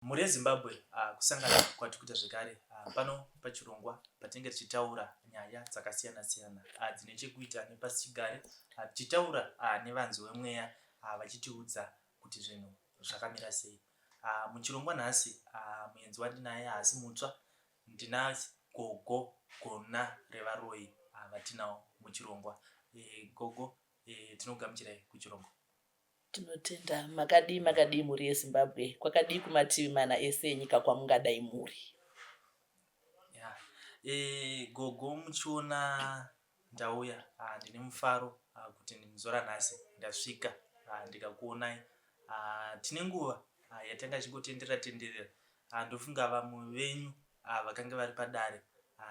Mhuri yeZimbabwe kusangana kwatikuita zvekare pano pachirongwa patinenge tichitaura nyaya dzakasiyana-siyana dzine chekuita nepasichigare tichitaura nevanzi vemweya vachitiudza kuti zvinhu zvakamira sei. Muchirongwa nhasi muenzi wandinaye haasi mutsva, ndina Gogo Gona revaRoi vatinawo muchirongwa. Gogo, tinogamuchirai kuchirongwa. Tinotenda makadii mhuri yeZimbabwe, kwakadii kumativi mana ese enyika kwamungadai muri. Gogo, muchiona ndauya ndine mufaro kuti ndinozora nhasi ndasvika ndikakuonai. Tine nguva yatanga chingotenderera ndofunga vamwe venyu vakanga vari padare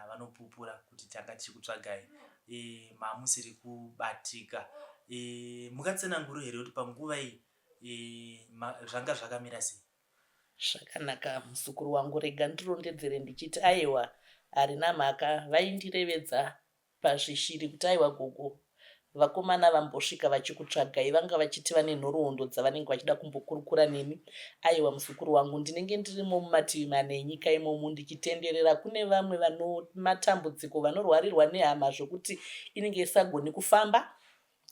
vanopupura kuti tanga tichikutsvagai mamusiri kubatika. Mukatsenangura here kuti panguva iyi zvanga zvakamira sei? Zvakanaka muzukuru wangu, rega ndirondedzere ndichiti aiwa harina mhaka vaindirevedza pazvishiri kuti aiwa Gogo, vakomana vambosvika vachikutsvagai, vanga vachiti vane nhoroondo dzavanenge vachida kumbokurukura nemi. Aiwa muzukuru wangu, ndinenge ndirimo mumativi mana enyika imomo ndichitenderera. Kune vamwe vano matambudziko vanorwarirwa nehama zvokuti inenge isagoni kufamba,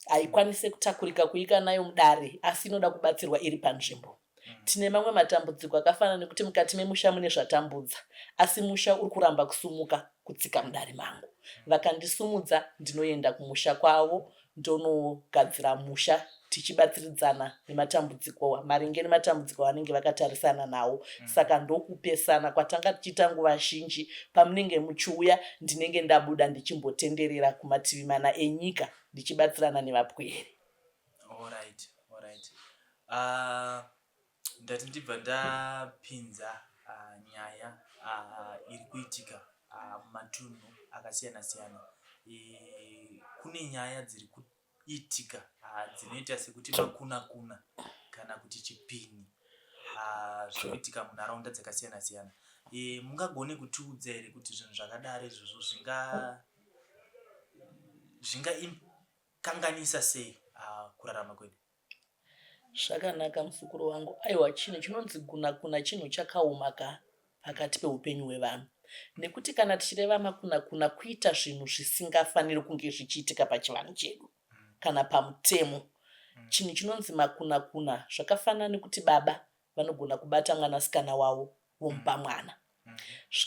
haikwanise kutakurika kuika nayo mudare asi inoda kubatsirwa iri panzvimbo. Tine mamwe matambudziko akafanana nekuti mukati memusha mune zvatambudza asi musha uri kuramba kusumuka kutsika mudare mangu. Vakandisumudza ndinoenda kumusha kwavo ndonogadzira musha tichibatsiridzana nematambudziko maringe nematambudziko vanenge vakatarisana nawo. Saka ndokupesana kwatanga tichiita nguva zhinji. Pamunenge muchiuya ndinenge ndabuda ndichimbotenderera kumativi mana enyika ndichibatsirana nevapwere. Alright. Ndati ndibva ndapinza nyaya iri kuitika mumatunhu akasiyana-siyana. Kune nyaya dziri kuitika dzinoita sekuti makuna-kuna kana kuti chipini zvinoitika munharaunda dzakasiyana-siyana. Mungagone kutiudza here kuti zvinhu zvakadaro izvozvo zvingakanganisa sei kurarama kwedu? Zvakanaka muzukuru wangu. Aiwa, chinhu chinonzi kuna chinhu chakaumaka pakati peupenyu hwevanhu. Nekuti kana tichireva makuna kuita zvinhu zvisingafaniri kunge zvichiitika pachivanhu chedu kana pamutemo. Chinhu chinonzi makuna zvakafanana nekuti baba vanogona kubata mwanasikana wavo vomupa mwana.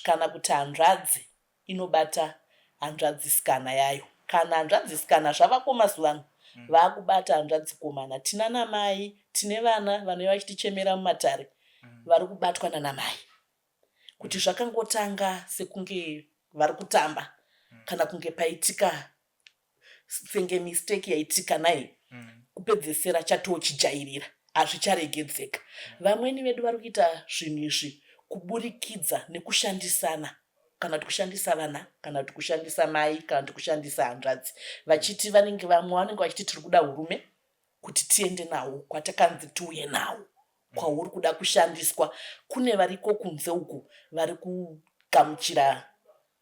Kana kuti hanzvadzi inobata hanzvadzisikana yayo. Kana hanzvadzisikana zvavako mazuva ano vaakubata hanzvadzikomana. Tina namai, tine vana vanouya vachitichemera mumatare vari kubatwa nanamai. Kuti zvakangotanga sekunge vari kutamba kana kunge paitika senge mistake yaitika naye kupedzesera chatochijairira hazvicharegedzeka. Vamweni vedu vari kuita zvinhu izvi kuburikidza nekushandisana, kana kuti kushandisa vana, kana kuti kushandisa mai, kana kuti kushandisa hanzvadzi, vachiti vamwe vanenge vachiti tiri kuda urume kuti tiende nawo kwatakanzi tiuye nawo kwauri kuda kushandiswa. Kune variko kunze uku vari kugamuchira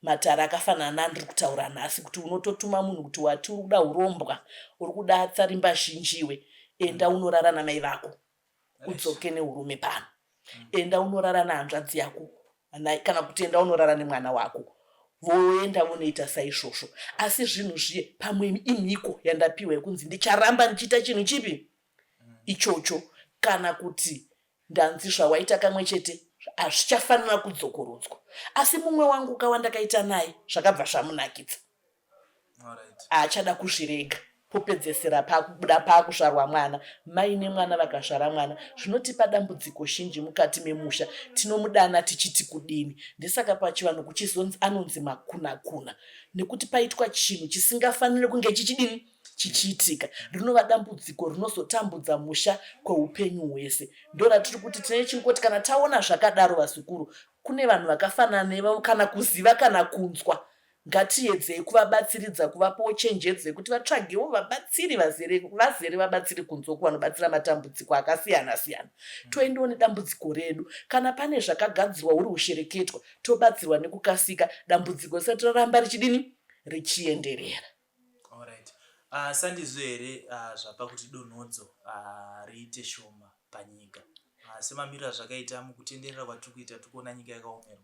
matara akafanana nandiri kutaura nhasi, kuti unototuma munhu kuti wati uri kuda urombwa, uri kuda tsarimba zhinjiwe, enda unorara namai vako udzoke neurume pano. Enda unorara nehanzvadzi yako kana kuti enda unorara nemwana wako, voenda vonoita saizvozvo. Asi zvinhu zviye pamwe imhiko yandapiwa yekunzi ndicharamba ndichiita chinhu chipi ichocho, kana kuti ndanzi zvawaita kamwe chete hazvichafanira kudzokorodzwa. Asi mumwe wangu kawandakaita naye zvakabva zvamunakidza, haachada kuzvirega. Popedzesera pakubuda pakusvarwa mwana, mai nemwana vakazvara mwana, zvinotipa dambudziko zhinji mukati memusha. Tinomudana tichiti kudini. Ndesaka pachivanhu kuchizonzi anonzi makuna nekuti paitwa chinhu chisingafaniri kunge chichidini chichiitika. Rinova dambudziko rinozotambudza musha kweupenyu hwese. Ndoratiri kuti tine chingoti kana taona zvakadaro vazukuru, kune vanhu vakafanana nevavo kana kuziva kana kunzwa, ngatiedzei kuvabatsiridza, kuvapawo chenjedzo yekuti vatsvagewo vabatsiri vazere vabatsiri kunzoku vanobatsira matambudziko akasiyana-siyana. Toendawo nedambudziko redu. Kana pane zvakagadzirwa uri ushereketwa, tobatsirwa nekukasika, dambudziko risati raramba richidini richienderera. Sandizvo here zvapa kuti donhodzo riite shoma panyika. semamiriro azvakaita mukutenderera kwatiri kuita tiri kuona nyika yakaomerwa.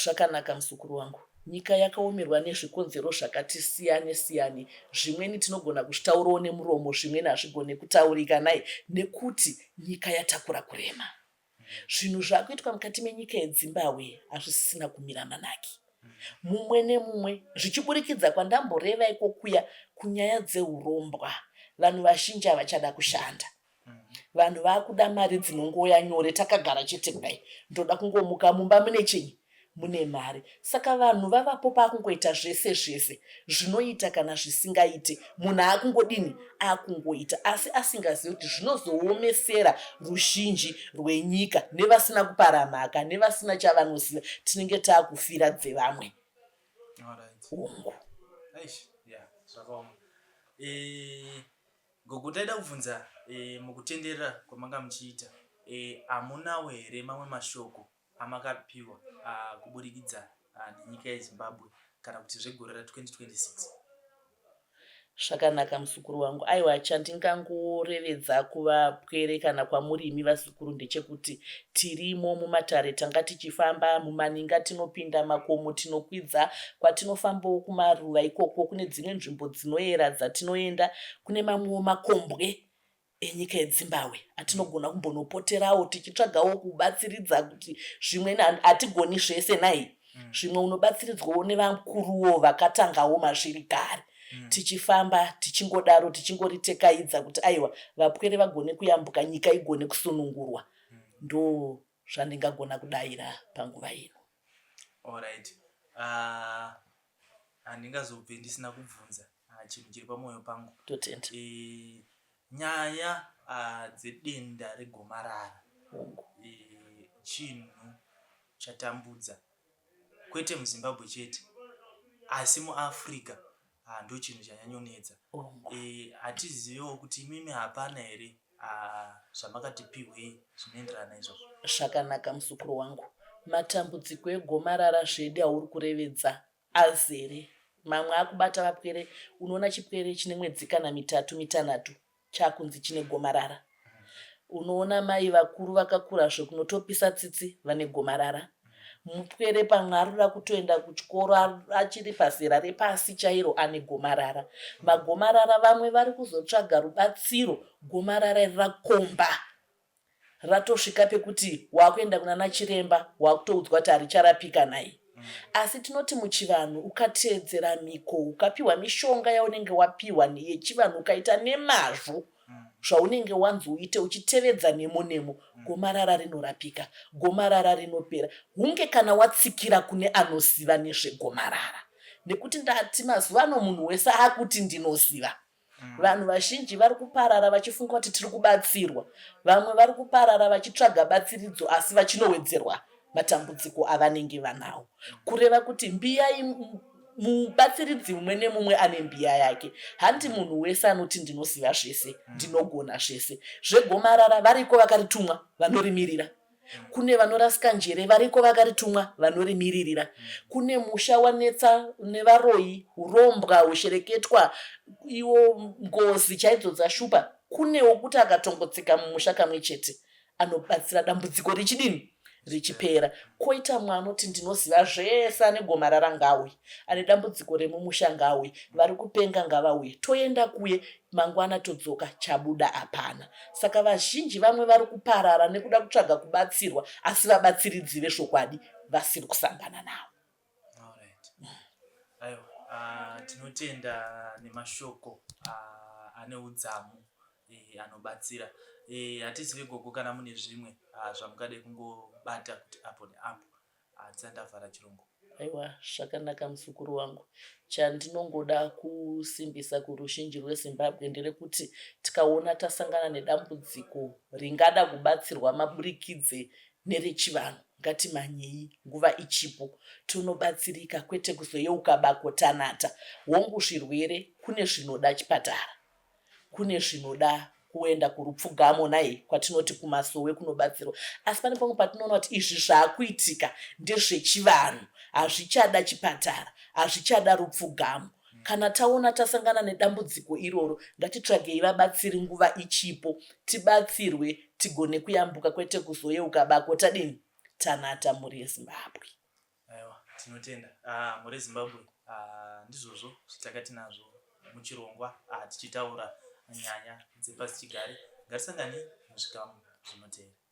Zvakanaka musukuru wangu, nyika yakaomerwa nezvikonzero zvakati siyane. Zvimweni tinogona kuzvitaurawo nemuromo, zvimweni hazvigone kutaurika naye nekuti nyika yatakura kurema. Zvinhu zvakuitwa mukati menyika yeZimbabwe hazvisisina kumira manaki. Mumwe nemumwe zvichiburikidza kwandamboreva ikokuya kunyaya dzeurombwa. Vanhu vazhinji havachada kushanda. Vanhu vakuda mari dzinongoya nyore, takagara chete kudai, ndoda kungomuka mumba mune chinyi, mune mari. Saka vanhu vavapo pakungoita zvese zvinoita kana zvisingaite. Munhu akungodini, akungoita, asi asingazivi kuti zvinozoomesera ruzhinji rwenyika nevasina kuparamhaka, nevasina chavanoziva. Tinenge taakufira dzevamwe. Ongo. Zvakaoma. Gogo, taida kubvunza mukutenderera kwamanga muchiita, hamunawo here mamwe mashoko amakapiwa kuburikidza nenyika yeZimbabwe kana kuti zvegore ra2026? Zvakanaka musukuru wangu. Aiwa, chandingangorevedza kuvapwere kana kwamurimi vasukuru ndechekuti tirimo mumatare, tanga tichifamba mumaninga, tinopinda makomo, tinokwidza, kwatinofambawo kumaruva ikoko, kune dzimwe nzvimbo dzinoyera dzatinoenda, kune mamwewo makombwe enyika yeZimbabwe atinogona kumbonopoterawo tichitsvagawo kubatsiridza kuti zvimwe hatigoni zvese nai. Zvimwe unobatsiridzwawo nevakuruwo vakatangawo mazviri kare. Tichifamba tichingodaro tichingoritekedza kuti aiwa vapwere vagone kuyambuka, nyika igone kusunungurwa. Ndo zvandingagona kudayira panguva ino. Alright. Handingazobve ndisina kubvunza chinhu chiri pamwoyo pangu. Totenda. Nyaya dzedenda regomarara chinhu chatambudza kwete muZimbabwe chete asi muAfrica ndo chinhu chanyanyonetsa. Hatiziviwo kuti imimi hapana here zvamakatipiwei zvinoenderana izvozvo? Zvakanaka musukuru wangu, matambudziko egomarara zvedu auri kurevedza azere. Mamwe akubata vapwere, unoona chipwere chine mwedzi kana 3-4 chakunzi chine gomarara. Unoona mai vakuru vakakura zvekunotopisa tsitsi vane gomarara. Mupwere pamwe arikuda kutoenda kuchikoro achiri pazera repasi chairo ane gomarara. Magomarara vamwe vari kuzotsvaga rubatsiro, gomarara rakomba. Ratosvika pekuti wakuenda kunana chiremba wakutoudzwa kuti haricharapika naye. Asi tinoti muchivanhu ukateedzera miko, ukapiwa mishonga yaunenge wapiwa yechivanhu, ukaita nemazvo zvaunenge wanzoite uchitevedza nemo, gomarara rinorapika, gomarara rinopera. Hunge kana watsikira kune anoziva nezvegomarara. Nekuti ndati mazuva ano munhu wese akuti ndinoziva. Vanhu vazhinji vari kuparara vachifunga kuti tiri kubatsirwa. Vamwe vari kuparara vachitsvaga batsiridzo asi vachinowedzerwa matambudziko avanenge vanawo. Kureva kuti mbiya mubatsiridzi mumwe nemumwe ane mbiya yake. Handi munhu wese anoti ndinoziva zvese, ndinogona zvese. Zvegomarara variko vakaritumwa vanorimirira. Kune vanorasika njere variko vakaritumwa vanorimirira. Kune musha wanetsa nevaroyi, urombwa, ushereketwa, iwo ngozi chaidzo dzashupa. Kunewo kuti akatongotsika mumusha kamwe chete anobatsira dambudziko richidini? Richipera. Koita mwana anoti ndinoziva zvese ane gomarara ngauye, ane dambudziko remumusha ngauye, vari kupenga ngavauye, toenda kuye, mangwana todzoka, chabuda hapana. Saka vazhinji vamwe vari kuparara nekuda kutsvaga kubatsirwa asi vabatsiridzi vezvokwadi vasiri kusangana navo. Tinotenda nemashoko ane udzamu anobatsira. Hatizivi gogo kana mune zvimwe zvamungade kungobata kuti apo neapo tisandavhara chirongo. Aiwa, zvakanaka musukuru wangu. Chandinongoda kusimbisa kuruzhinji rweZimbabwe nderekuti tikaona tasangana nedambudziko ringada kubatsirwa maburikidze nerechivanhu, ngatimhanyei, nguva ichipo. Tunobatsirika kwete kuzoyeuka bako tanata. Hongu zvirwere kune zvinoda chipatara, kune zvinoda kuenda kurupfugamo naye kwatinoti kumasowe kunobatsirwa. Asi pane pamwe patinoona kuti izvi zvaakuitika ndezvechivanhu, hazvichada chipatara, hazvichada rupfugamo. Kana taona tasangana nedambudziko iroro, ngatitsvagei vabatsiri nguva ichipo, tibatsirwe tigone kuyambuka, kwete kuzoyeuka bako tadini tanata mhuri yeZimbabwe. Aiwa, tinotenda mhuri yeZimbabwe ndizvozvo zvitakati nazvo muchirongwa tichitaura nyaya dzepasichigare. Ngatisangane muzvikamu zvinotevera.